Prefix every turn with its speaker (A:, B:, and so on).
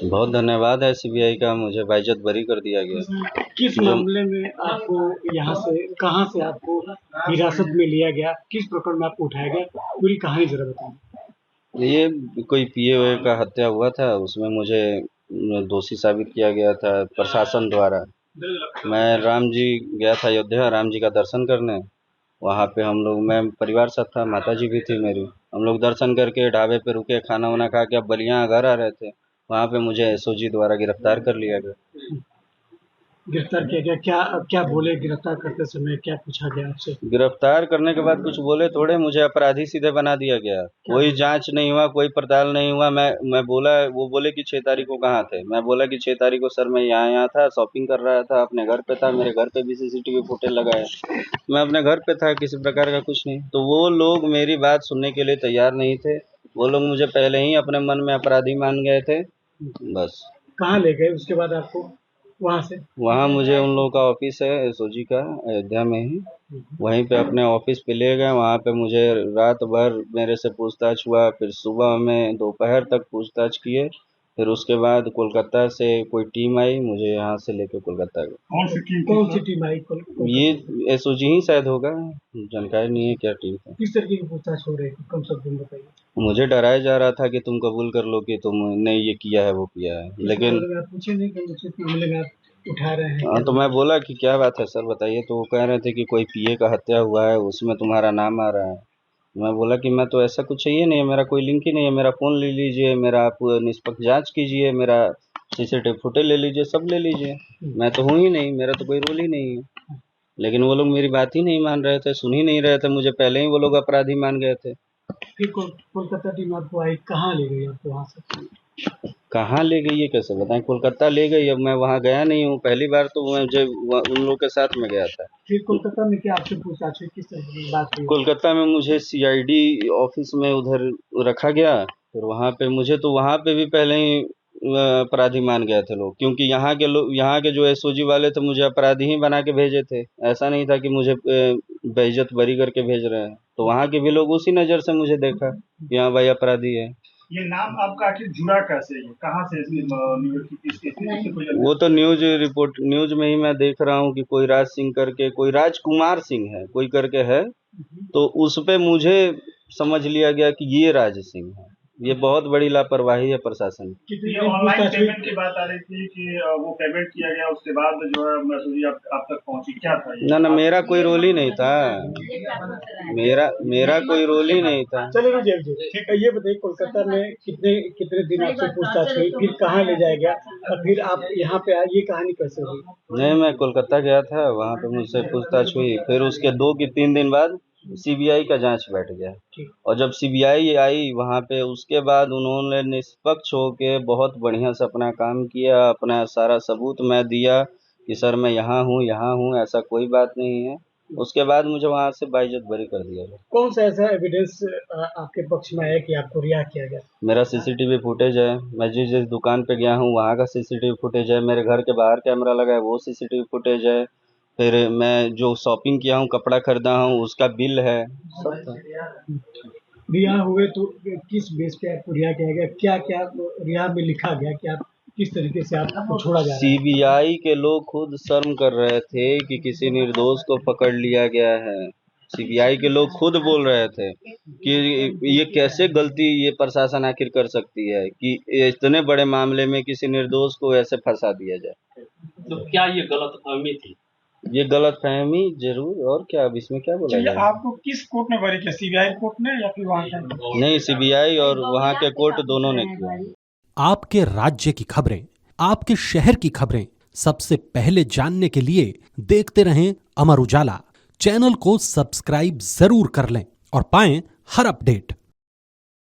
A: बहुत धन्यवाद है सीबीआई का, मुझे बाइज्जत बरी कर दिया गया।
B: किस मामले में आपको यहाँ से कहाँ से आपको हिरासत में लिया गया, किस प्रकरण में आपको उठाया गया, पूरी कहानी जरा बताएं।
A: ये कोई पीए का हत्या हुआ था, उसमें मुझे दोषी साबित किया गया था प्रशासन द्वारा। मैं राम जी गया था अयोध्या, राम जी का दर्शन करने। वहाँ पे हम लोग, मैं परिवार साथ था, माता जी भी थी मेरी। हम लोग दर्शन करके ढाबे पे रुके, खाना वाना खा के अब बलिया घर आ रहे थे। वहाँ पे मुझे एसओजी द्वारा गिरफ्तार कर लिया गया।
B: गिरफ्तार किया गया, क्या क्या बोले गिरफ्तार करते समय, क्या पूछा गया आपसे?
A: गिरफ्तार करने के बाद कुछ बोले थोड़े, मुझे अपराधी सीधे बना दिया गया। कोई जांच नहीं हुआ, कोई पड़ताल नहीं हुआ। मैं बोला, वो बोले कि 6 तारीख को कहाँ थे। मैं बोला कि 6 तारीख को सर मैं यहाँ था, शॉपिंग कर रहा था, अपने घर पे था। मेरे घर पे भी सीसीटीवी फुटेज लगा है, मैं अपने घर पे था, किसी प्रकार का कुछ नहीं। तो वो लोग मेरी बात सुनने के लिए तैयार नहीं थे। वो लोग मुझे पहले ही अपने मन में अपराधी मान गए थे। बस।
B: कहाँ ले गए उसके बाद आपको वहाँ से?
A: वहाँ मुझे उन लोगों का ऑफिस है एसओजी का, अयोध्या में ही। वहीं पे अपने ऑफिस पे ले गए। वहाँ पे मुझे रात भर मेरे से पूछताछ हुआ, फिर सुबह में दोपहर तक पूछताछ किए। फिर उसके बाद कोलकाता से कोई टीम आई, मुझे यहाँ से लेके कोलकाता गए।
B: कौन सी टीम आई?
A: ये एसओजी ही शायद होगा, जानकारी नहीं है क्या टीम था।
B: किस तरीके की पूछताछ हो रही थी, कम से कम बताइए।
A: मुझे डराया जा रहा था कि तुम कबूल कर लो कि तुमने ये किया है वो किया है, लेकिन
B: पूछे नहीं कि मुझसे मामले में आप उठा रहे हैं।
A: हाँ, तो मैं बोला कि क्या बात है सर बताइए। तो वो कह रहे थे कि कोई पीए का हत्या हुआ है, उसमें तुम्हारा नाम आ रहा है। मैं बोला कि मैं तो ऐसा कुछ चाहिए नहीं है, मेरा कोई लिंक ही नहीं है। मेरा फ़ोन ले लीजिए, मेरा आप निष्पक्ष जांच कीजिए, मेरा सीसीटीवी फुटेज ले लीजिए, सब ले लीजिए। मैं तो हूँ ही नहीं, मेरा तो कोई रोल ही नहीं है। लेकिन वो लोग मेरी बात ही नहीं मान रहे थे, सुन ही नहीं रहे थे। मुझे पहले ही वो लोग अपराधी मान गए थे।
B: फिर कोलकाता टीम आपको आई, कहाँ ले गई आपको वहाँ से?
A: कहाँ ले गई ये कैसे बताएं? कोलकाता ले गई। अब मैं वहाँ गया नहीं हूँ, पहली बार तो मुझे उन लोग के साथ में गया था।
B: फिर कोलकाता में क्या आपसे पूछताछ हुई, किस तरह की बात हुई?
A: कोलकाता में मुझे सीआईडी ऑफिस में उधर रखा गया। फिर वहाँ पे मुझे, तो वहाँ पे भी पहले ही अपराधी मान गए थे लोग, क्योंकि यहाँ के लोग, यहाँ के जो एसओजी वाले थे, मुझे अपराधी ही बना के भेजे थे। ऐसा नहीं था कि मुझे बेइज्जत बरी करके भेज रहे हैं। तो वहाँ के भी लोग उसी नज़र से मुझे देखा कि हाँ भाई अपराधी है।
C: ये नाम आपका आखिर जुड़ा कैसे है? कहाँ से
A: वो तो न्यूज रिपोर्ट, न्यूज में ही मैं देख रहा हूँ कि कोई राज सिंह करके, कोई राजकुमार सिंह है कोई करके है। तो उस पे मुझे समझ लिया गया कि ये राज सिंह है। ये बहुत बड़ी लापरवाही है प्रशासन की।
C: ये ऑनलाइन पेमेंट की बात आ रही थी कि वो पेमेंट किया गया, उसके बाद जो है मैसेज आप तक पहुंची, क्या था ये?
A: ना मेरा कोई रोल ही नहीं था, मेरा कोई रोल ही नहीं था।
B: चलिए जय जी, ठीक है। ये बताइए कोलकाता में कितने दिन आपसे पूछताछ हुई, फिर कहाँ ले जाया गया और फिर आप यहाँ पे आए, ये कहानी कैसे हुई?
A: नहीं, मैं कोलकाता गया था, वहाँ पे मुझसे पूछताछ हुई। फिर उसके 2 की 3 दिन बाद सीबीआई का जांच बैठ गया। और जब सीबीआई आई वहाँ पे, उसके बाद उन्होंने निष्पक्ष होके बहुत बढ़िया से अपना काम किया। अपना सारा सबूत मैं दिया कि सर मैं यहाँ हूँ, ऐसा कोई बात नहीं है। उसके बाद मुझे वहाँ से बाइज्जत बरी कर दिया गया।
B: कौन सा ऐसा एविडेंस आपके पक्ष में आया कि आपको रिहा किया गया?
A: मेरा सीसीटीवी फुटेज है, मैं जिस जिस दुकान पे गया हूँ वहाँ का सीसीटीवी फुटेज है। मेरे घर के बाहर कैमरा लगा है, वो सीसीटीवी फुटेज है। फिर मैं जो शॉपिंग किया हूँ, कपड़ा खरीदा हूँ, उसका बिल है, सब था।
B: रिहा हुए तो किस बेस पे आपको रिहा किया गया, क्या क्या रिहा में लिखा गया कि आप किस तरीके से आपको छोड़ा जा रहा है?
A: सीबीआई के लोग खुद शर्म कर रहे थे कि किसी निर्दोष को पकड़ लिया गया है। सीबीआई के लोग खुद बोल रहे थे कि ये कैसे गलती ये प्रशासन आखिर कर सकती है कि इतने बड़े मामले में किसी निर्दोष को ऐसे फंसा दिया जाए।
D: तो क्या ये गलतफहमी थी?
A: ये गलतफहमी जरूर, और क्या, अब इसमें क्या बोला जाए।
C: आपको किस कोर्ट ने बरी किया, सीबीआई कोर्ट ने या फिर वहाँ का?
A: नहीं, सीबीआई और वहाँ के कोर्ट दोनों ने किया।
E: आपके राज्य की खबरें, आपके शहर की खबरें सबसे पहले जानने के लिए देखते रहें अमर उजाला। चैनल को सब्सक्राइब जरूर कर लें और पाएं हर अपडेट।